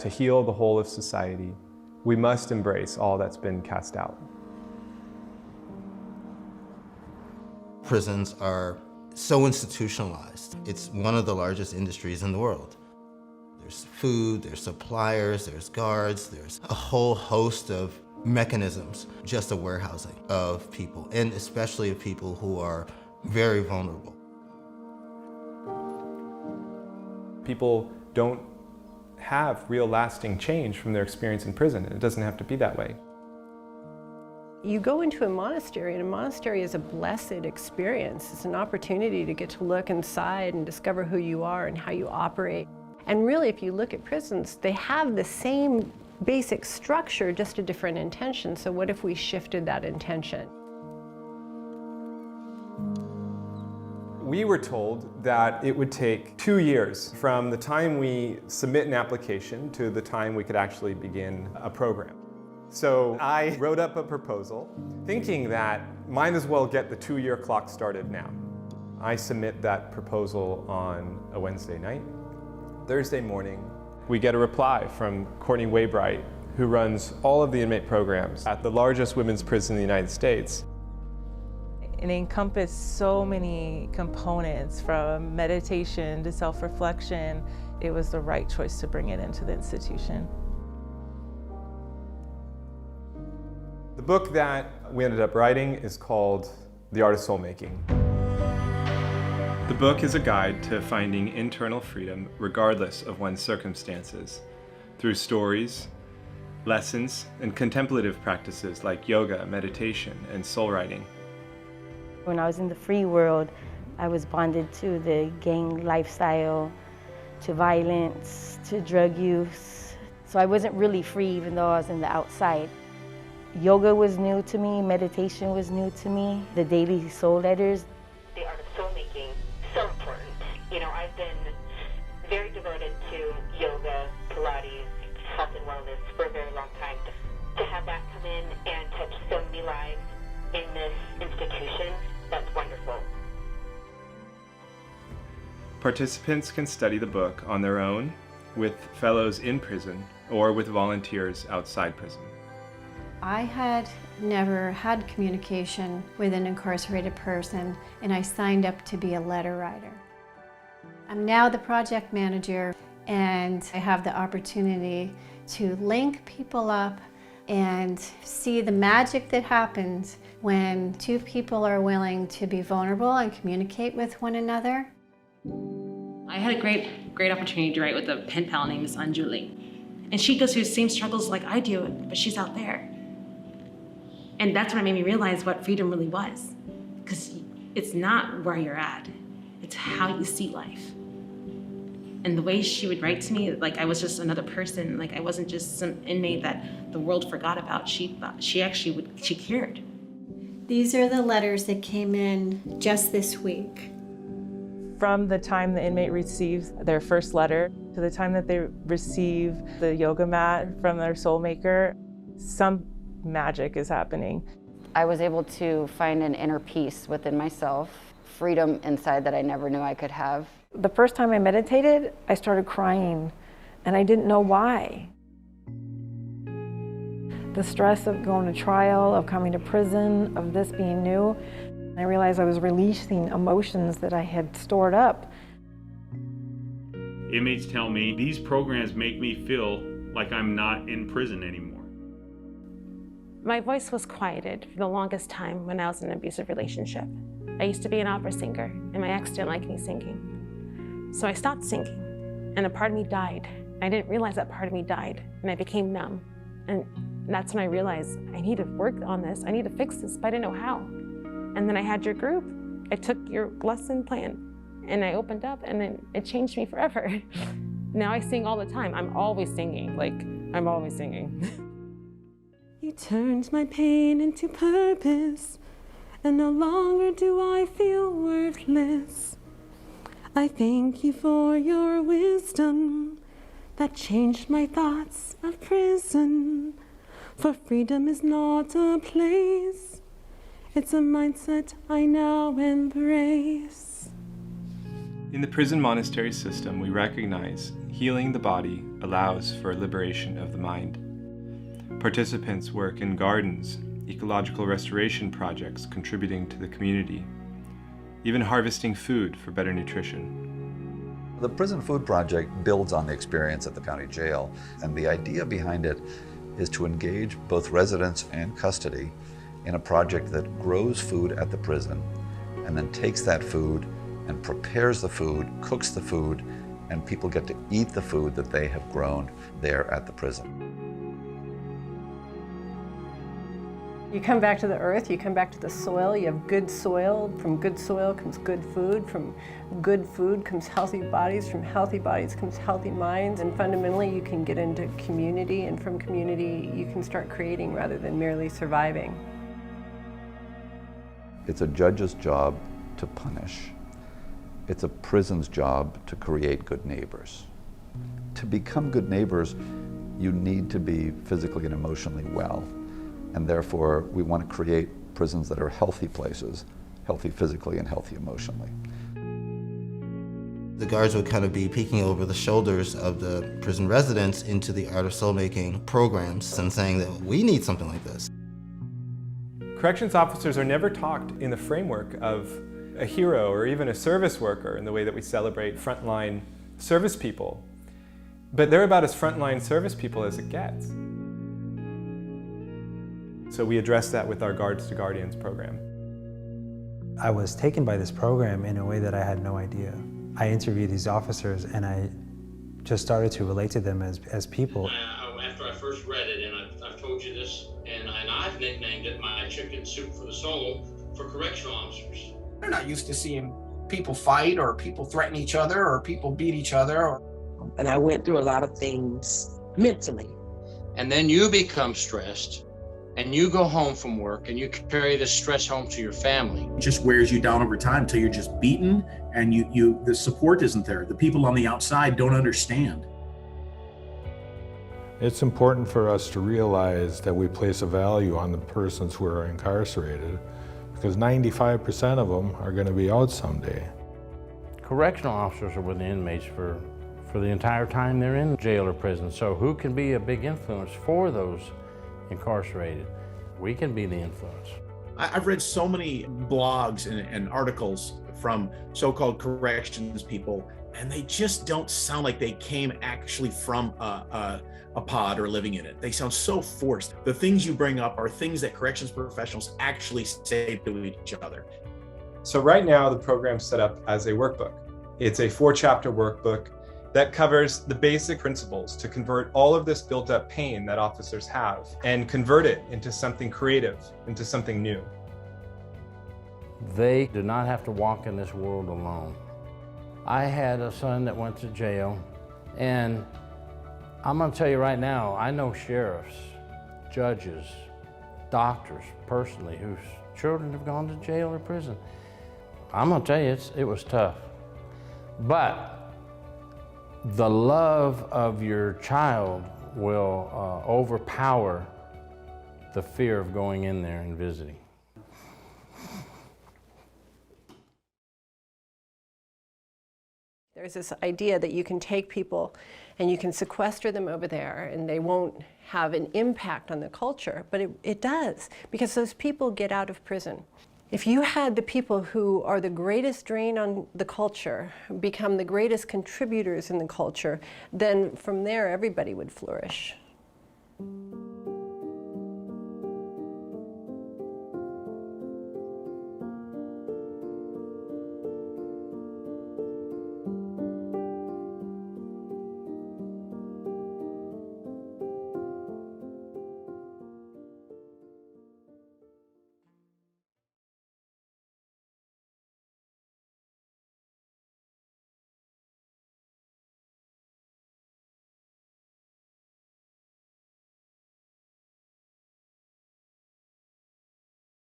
to heal the whole of society, we must embrace all that's been cast out. Prisons are so institutionalized. It's one of the largest industries in the world. There's food, there's suppliers, there's guards, there's a whole host of mechanisms, just a warehousing of people, and especially of people who are very vulnerable. People don't have real lasting change from their experience in prison. It doesn't have to be that way. You go into a monastery, and a monastery is a blessed experience. It's an opportunity to get to look inside and discover who you are and how you operate. And really, if you look at prisons, they have the same basic structure, just a different intention. So what if we shifted that intention? We were told that it would take 2 years from the time we submit an application to the time we could actually begin a program. So I wrote up a proposal thinking that might as well get the 2-year clock started now. I submit that proposal on a Wednesday night. Thursday morning, we get a reply from Courtney Waybright, who runs all of the inmate programs at the largest women's prison in the United States. It encompassed so many components, from meditation to self-reflection. It was the right choice to bring it into the institution. The book that we ended up writing is called The Art of Soul Making. The book is a guide to finding internal freedom regardless of one's circumstances, through stories, lessons, and contemplative practices like yoga, meditation, and soul writing. When I was in the free world, I was bonded to the gang lifestyle, to violence, to drug use. So I wasn't really free even though I was in the outside. Yoga was new to me, meditation was new to me, the daily soul letters. The art of soul making, so important. You know, I've been very devoted to yoga, Pilates, health and wellness for a very long time. To have that come in and touch so many lives in this institution, that's wonderful. Participants can study the book on their own, with fellows in prison, or with volunteers outside prison. I had never had communication with an incarcerated person, and I signed up to be a letter writer. I'm now the project manager, and I have the opportunity to link people up and see the magic that happens when two people are willing to be vulnerable and communicate with one another. I had a great opportunity to write with a pen pal named Miss Anjuli. And she goes through the same struggles like I do, but she's out there. And that's when it made me realize what freedom really was. Because it's not where you're at, it's how you see life. And the way she would write to me, like I was just another person, like I wasn't just some inmate that the world forgot about. She cared. These are the letters that came in just this week. From the time the inmate receives their first letter to the time that they receive the yoga mat from their soul maker, some magic is happening. I was able to find an inner peace within myself, freedom inside that I never knew I could have. The first time I meditated, I started crying, and I didn't know why. The stress of going to trial, of coming to prison, of this being new, I realized I was releasing emotions that I had stored up. Inmates tell me these programs make me feel like I'm not in prison anymore. My voice was quieted for the longest time when I was in an abusive relationship. I used to be an opera singer, and my ex didn't like me singing. So I stopped singing, and a part of me died. I didn't realize that part of me died, and I became numb. And that's when I realized I need to work on this, I need to fix this, but I didn't know how. And then I had your group. I took your lesson plan, and I opened up, and then it changed me forever. Now I sing all the time. I'm always singing, I'm always singing. You turned my pain into purpose, and no longer do I feel worthless. I thank you for your wisdom that changed my thoughts of prison. For freedom is not a place, it's a mindset I now embrace. In the prison monastery system, we recognize healing the body allows for liberation of the mind. Participants work in gardens, ecological restoration projects contributing to the community, even harvesting food for better nutrition. The Prison Food Project builds on the experience at the county jail, and the idea behind it is to engage both residents and custody in a project that grows food at the prison and then takes that food and prepares the food, cooks the food, and people get to eat the food that they have grown there at the prison. You come back to the earth, you come back to the soil, you have good soil. From good soil comes good food. From good food comes healthy bodies. From healthy bodies comes healthy minds. And fundamentally, you can get into community, and from community, you can start creating rather than merely surviving. It's a judge's job to punish. It's a prison's job to create good neighbors. To become good neighbors, you need to be physically and emotionally well. And therefore, we want to create prisons that are healthy places, healthy physically and healthy emotionally. The guards would kind of be peeking over the shoulders of the prison residents into the art of soul-making programs and saying that we need something like this. Corrections officers are never talked in the framework of a hero or even a service worker in the way that we celebrate frontline service people. But they're about as frontline service people as it gets. So we address that with our Guards to Guardians program. I was taken by this program in a way that I had no idea. I interviewed these officers and I just started to relate to them as people. After I first read it, and I've told you this, and I've nicknamed it my chicken soup for the soul for correctional officers. They're not used to seeing people fight or people threaten each other or people beat each other. And I went through a lot of things mentally. And then you become stressed and you go home from work and you carry this stress home to your family. It just wears you down over time until you're just beaten and the support isn't there. The people on the outside don't understand. It's important for us to realize that we place a value on the persons who are incarcerated, because 95% of them are going to be out someday. Correctional officers are with the inmates for the entire time they're in jail or prison, so who can be a big influence for those incarcerated? We can be the influence. I've read so many blogs and articles from so-called corrections people, and they just don't sound like they came actually from a pod or living in it. They sound so forced. The things you bring up are things that corrections professionals actually say to each other. So right now the program's set up as a workbook. It's a 4-chapter workbook that covers the basic principles to convert all of this built up pain that officers have and convert it into something creative, into something new. They do not have to walk in this world alone. I had a son that went to jail, and I'm gonna tell you right now, I know sheriffs, judges, doctors personally whose children have gone to jail or prison. I'm gonna tell you, it was tough. But the love of your child will overpower the fear of going in there and visiting. There's this idea that you can take people and you can sequester them over there and they won't have an impact on the culture, but it does, because those people get out of prison. If you had the people who are the greatest drain on the culture become the greatest contributors in the culture, then from there everybody would flourish.